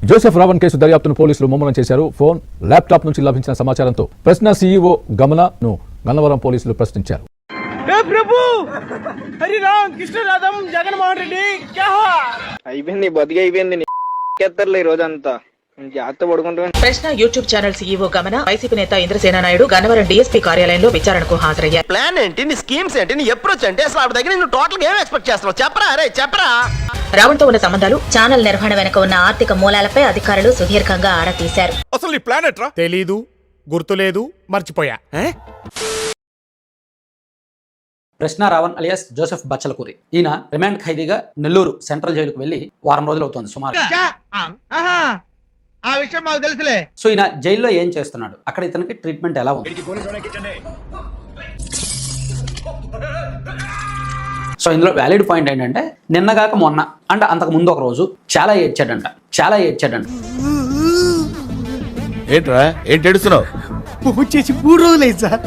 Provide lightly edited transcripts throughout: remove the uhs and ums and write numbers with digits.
Joseph Raavan case దర్యాప్తును పోలీసులు ముమ్మరం చేశారు. ఫోన్, ల్యాప్టాప్ నుంచి లభించిన సమాచారంతో ప్రశ్న సీఈఓ గమనను గన్నవరం పోలీసులు ప్రశ్నించారు. అయిపోయింది రోజంతా ప్రశ్న యూట్యూబ్ ఛానల్ సీఈఓ గమన, వైసీపీ నేత ఇంద్రసేన నాయుడు గన్నవరం డీఎస్పీ కార్యాలయంలో విచారణకు హాజరయ్యారు. ప్లాన్ ఏంటి, నీ స్కీమ్స్ ఏంటి, నీ అప్రోచ్ ఏంటి, అసలు ఆవిడ దగ్గర నువ్వు టోటల్ ఏం ఎక్స్పెక్ట్ చేస్తున్నావు చెప్పరా? అరే చెప్పరా. రావణ్తో ఉన్న సంబంధాలు, ఛానల్ నిర్వహణ వెనుక ఉన్న ఆర్థిక మూలాలపై అధికారులు సుదీర్ఘంగా ఆరా తీశారు. అసలు ఈ ప్లాన్ ఎట్రా? తెలీదు, గుర్తులేదు, మర్చిపోయా. ప్రశ్న రావణ్ అలియాస్ జోసెఫ్ బచ్చలకూరి. ఈయన రిమాండ్ ఖైదీగా నెల్లూరు సెంట్రల్ జైలుకు వెళ్లి వారం రోజులు అవుతోంది సుమారు. ఆ విషయం మాకు తెలుసులే. సో ఈయన జైల్లో ఏం చేస్తున్నాడు, అక్కడ ఇతనికి ట్రీట్మెంట్ ఎలా ఉంది? సో ఇందులో వ్యాలిడ్ పాయింట్ ఏంటంటే నిన్నగాక మొన్న అంటే అంతకు ముందు ఒక రోజు చాలా ఏడ్చాడంట. ఏంట్రా ఏంటి ఏడుస్తున్నావు? వచ్చేసి 3 రోజులైంది సార్.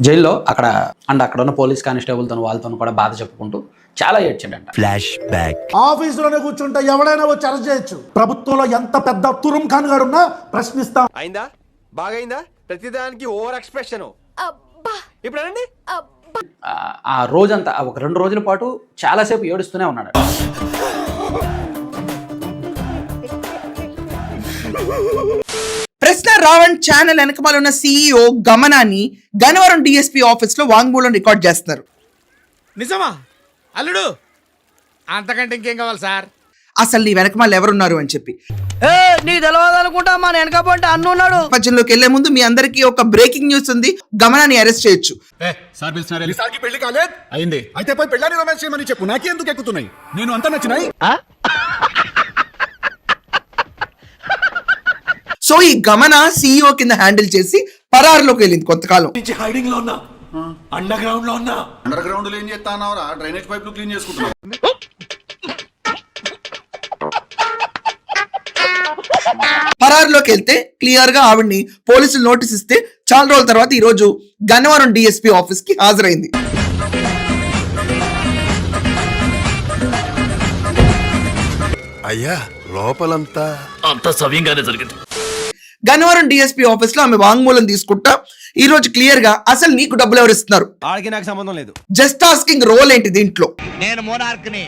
జైల్లో అక్కడ ఉన్న పోలీస్ కానిస్టేబుల్తో వాళ్ళతో కూడా బాధ చెప్పుకుంటూ చాలా ఏడ్చాడంట. Flash back. ఆఫీసులోనే కూర్చుంటే ఎవడైనా వచ్చి అరెస్ట్ చేయొచ్చు. ప్రభుత్వంలో ఎంత పెద్ద తురుం ఖాన్ గారు ఉన్నా ప్రశ్నిస్తాం. అయిందా? బాగైందా? ప్రతిదానికి ఓవర్ ఎక్స్ప్రెషన్. ఇప్పుడు అనండి. ఆ రోజంతా ఒక 2 రోజుల పాటు చాలాసేపు ఏడుస్తూనే ఉన్నాడు. ప్రశ్న రావణ్ ఛానల్ వెనకమాల ఉన్న సీఈఓ గమనాన్ని గన్నవరం డిఎస్పీ ఆఫీస్ లో వాంగ్మూలం రికార్డ్ చేస్తున్నారు. నిజమా అల్లుడు? అంతకంటే ఇంకేం కావాలి సార్? అసలు నీ వెనకమాల ఎవరున్నారు అని చెప్పి నీ తెలవాలనుకుంటా మా వెనకపోతే అన్నున్నాడు. ప్రపంచంలోకి వెళ్లే ముందు మీ అందరికీ ఒక బ్రేకింగ్ న్యూస్ ఉంది. గమనాన్ని అరెస్ట్ చేయొచ్చు. పెళ్లి కాలేదు అయింది అయితే పోయి పెళ్ళాన్ని రొమాన్స్ చేయమని చెప్పు. నాకే ఎందుకు ఎక్కుతున్నాయి? నేను అంతా నచ్చినాయి. సో ఈ గమన సీఈఓ కింద హ్యాండిల్ చేసి పరారులోకి వెళ్ళింది కొంతకాలం. హైడింగ్ లో ఉన్నా, అండర్ గ్రౌండ్ లో ఉన్నా. అండర్ గ్రౌండ్ లో ఏం చేస్తానవరా? డ్రైనేజ్ పైపులు క్లీన్ చేసుకుంటున్నా. పరారులోకి వెళ్తే క్లియర్ గా ఆవిడ్ని పోలీసులు నోటీస్ ఇస్తే చాలా రోజుల తర్వాత ఈ రోజు గన్నవరం డిఎస్పీ ఆఫీస్ కి హాజరైంది. అయ్యా లోపలంతా అంత సవ్యంగానే జరిగింది. గన్నవరం డిఎస్పీ ఆఫీస్ లో ఆమె వాంగ్మూలం తీసుకుంటా ఈ రోజు క్లియర్ గా అసలు నీకు డబ్బులు ఎవరు ఇస్తున్నారు, ఆడికి నాకు సంబంధం లేదు, జస్ట్ ఆస్కింగ్ రోల్ ఏంటి దీంట్లో? నేను మోనార్క్ ని,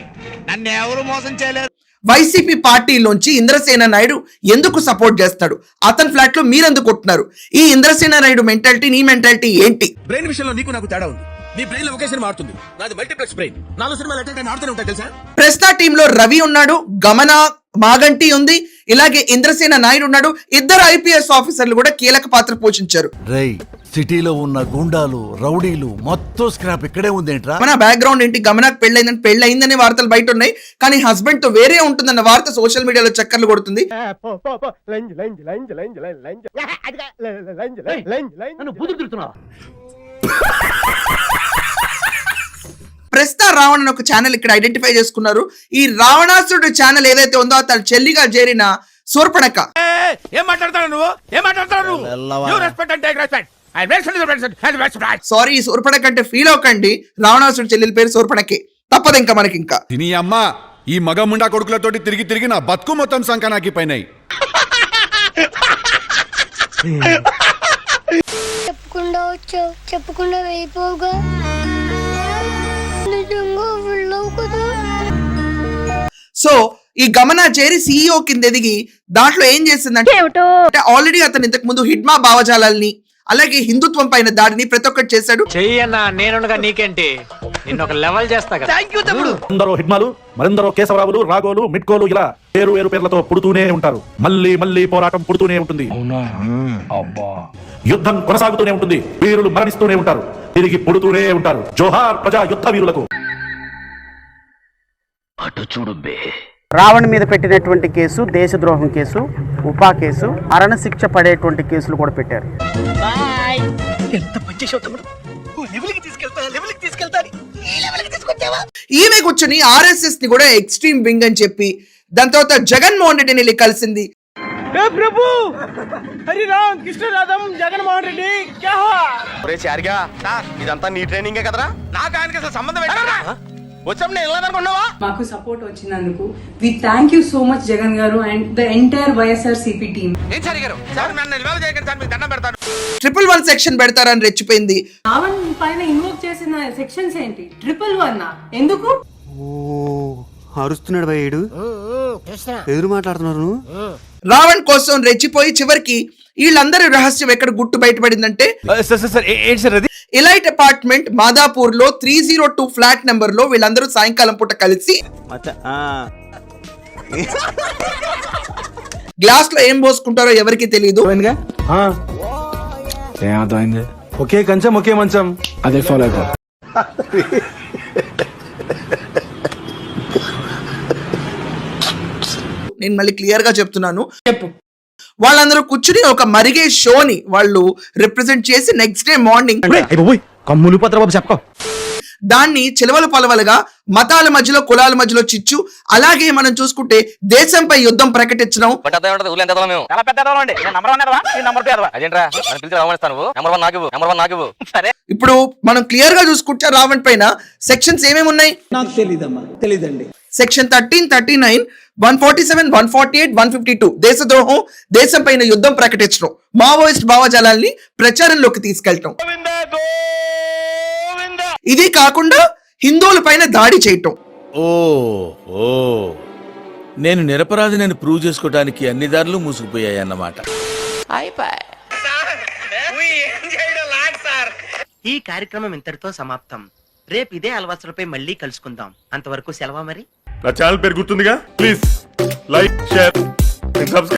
నన్ను ఎవరు మోసం చేయలేరు. వైసీపీ పార్టీలోంచి ఇంద్రసేన నాయుడు ఎందుకు సపోర్ట్ చేస్తాడు? అతని ఫ్లాట్ లో మీరెందుకు కొట్టున్నారు? ఈ ఇంద్రసేన నాయుడు మెంటాలిటీ నీ మెంటాలిటీ ఏంటి? బ్రెయిన్ విషయంలో నీకు నాకు తేడా ఉంది. నీ బ్రెయిన్ లొకేషన్ మారుతుంది, నాది మల్టీప్లెక్స్ బ్రెయిన్. 4 సినిమాలు అటెండ్ అయిన ఆడుతూనే ఉంటాయి తెలుసా? ప్రశ్న టీమ్ లో రవి ఉన్నాడు, గమన మాగంటి ఉంది, ఇలాగే ఇంద్రసేన నాయుడు ఉన్నాడు. 2 ఐపీఎస్ ఆఫీసర్లు కూడా కీలక పాత్ర పోషించారు. రై సిటీలో ఉన్న గుండాలు రౌడీలు మొత్తం స్క్రాప్ ఇక్కడే ఉందేంట్రా? మన బ్యాక్గ్రౌండ్ ఏంటి? గమనకు పెళ్ళయిందనే వార్తలు బయట ఉన్నాయి, కానీ హస్బెండ్ తో వేరే ఉంటుందన్న వార్త సోషల్ మీడియాలో చక్కర్లు కొడుతుంది. ప్రశ్న రావణ్ అని ఒక ఛానల్ ఇక్కడ ఐడెంటిఫై చేసుకున్నారు. ఈ రావణాసురుడు ఛానల్ ఏదైతే ఉందో తన చెల్లిగా చేరిన శూర్పణఖ. ఏం మాట్లాడతాడు నువ్వు? సారీ, ఈ శూర్పణఖ అంటే ఫీల్ అవ్వకండి. రావణాసురుడు చెల్లెల పేరు శూర్పణఖే. తప్పదు ఇంకా మనకి. ఇంకా తిని అమ్మ ఈ మగ ముండా కొడుకులతోటి తిరిగి తిరిగి నా బతుకు మొత్తం సంకనాకి పైనాయి. చెప్పకుండా వెళ్ళిపోగా సో ఈ గమన చేరి సీఈఓ కింద ఎదిగి దాంట్లో ఏం చేసిందంటే ఆల్రెడీ అతను ఇంతకు ముందు హిడ్మా భావజాలాల్ని అలాగే హిందుత్వం పైన దాడిని ప్రతి ఒక్కటి చేశాడు. చెయ్యన్నా నేనుగా నీకేంటి, నిన్న ఒక లెవెల్ చేస్తా కదా. ఎందరో హిడ్మాలు, మరెందరో కేశవరావులు, రాఘోలు, మిట్కోలు ఇలా వేరు పేర్లతో పుడుతూనే ఉంటారు. మళ్ళీ పోరాటం పుడుతూనే ఉంటుంది. యుద్ధం కొనసాగుతూనే ఉంటుంది. వీరులు మరణిస్తూనే ఉంటారు, తిరిగి పుడుతూనే ఉంటారు. జోహార్ ప్రజా యుద్ధ వీరులకు. అటు చూడు బే. రావణ్ మీద పెట్టినటువంటి కేసు దేశద్రోహం కేసు, ఉపా కేసు, మరణశిక్ష పడేటువంటి కేసులు కూడా పెట్టారు. ఈమె కూర్చొని ఆర్ఎస్ఎస్ ని కూడా ఎక్స్ట్రీమ్ వింగ్ అని చెప్పి దాని తర్వాత జగన్మోహన్ రెడ్డిని వెళ్ళి కలిసింది. జగన్మోహన్ రెడ్డి ఇదంతా నీ ట్రైనింగే కదరా? నాకు ఆయనకి అసలు సంబంధం ఏంటరా? వచ్చాము నేను వెళ్ళదనుకున్నావా? మాకు సపోర్ట్ వచ్చినందుకు we thank you so much Jagan గారు and the entire YSRCP team. ఏం సార్ గారు సార్ నన్ను ఇవాళ చేయకండి సార్, మీకు దండం పెడతాను. 111 సెక్షన్ పెడతారని రెచ్చిపోయింది. రావణ్ పైన ఇన్వోక్ చేసిన సెక్షన్స్ ఏంటి? 111 ఎందుకు? అరుస్తున్నాడు భయ్యుడు, ఎదురు మాట్లాడుతున్నారు. రావణ్ కోసం రెచ్చిపోయి చివరికి వీళ్ళందరి రహస్యం ఎక్కడ గుట్టు బయటపడిందంటే ఎలైట్ అపార్ట్మెంట్ మాదాపూర్ లో 302 ఫ్లాట్ నెంబర్ లో వీళ్ళందరూ సాయంకాలం పూట కలిసి గ్లాస్ లో ఏం పోసుకుంటారో ఎవరికి తెలియదు. ఒకే కంచం ఒకే మంచం, అదే ఫాలో అయిపో. నేను మళ్ళీ క్లియర్ గా చెప్తున్నాను, చెప్పు. వాళ్ళందరూ కూర్చుని ఒక మరిగే షోని వాళ్ళు రిప్రజెంట్ చేసి నెక్స్ట్ డే మార్నింగ్ కమ్ములు పత్రబాబు చెప్ప దాన్ని చిలవలు పలవలుగా మతాల మధ్యలో కులాల మధ్యలో చిచ్చు, అలాగే మనం చూసుకుంటే దేశంపై యుద్ధం ప్రకటించడం. ఇప్పుడు మనం క్లియర్ గా చూసుకుంటే రావణ్ పైన సెక్షన్స్ ఏమేమి ఉన్నాయి నాకు తెలీదమ్మా, తెలీదండి. సెక్షన్ 13, 39, 147, 148, 152 దేశద్రోహం, దేశం పైన యుద్ధం ప్రకటించడం, మావోయిస్ట్ భావజాలాల్ని ప్రచారంలోకి తీసుకెళ్లటం. ఇది కాకుండా హిందువుల పైన దాడి చేయటం. నేను నిరపరాధి నేను ప్రూవ్ చేసుకోవడానికి అన్ని దారులు మూసుకుపోయాయి అన్నమాట. ఈ కార్యక్రమం ఇంతటితో సమాప్తం. రేపు ఇదే అలవాసులపై మళ్ళీ కలుసుకుందాం. అంతవరకు సెలవా మరి. నా ఛానల్ పేరు గుర్తుందిగా, ప్లీజ్ లైక్, షేర్, సబ్స్క్రైబ్.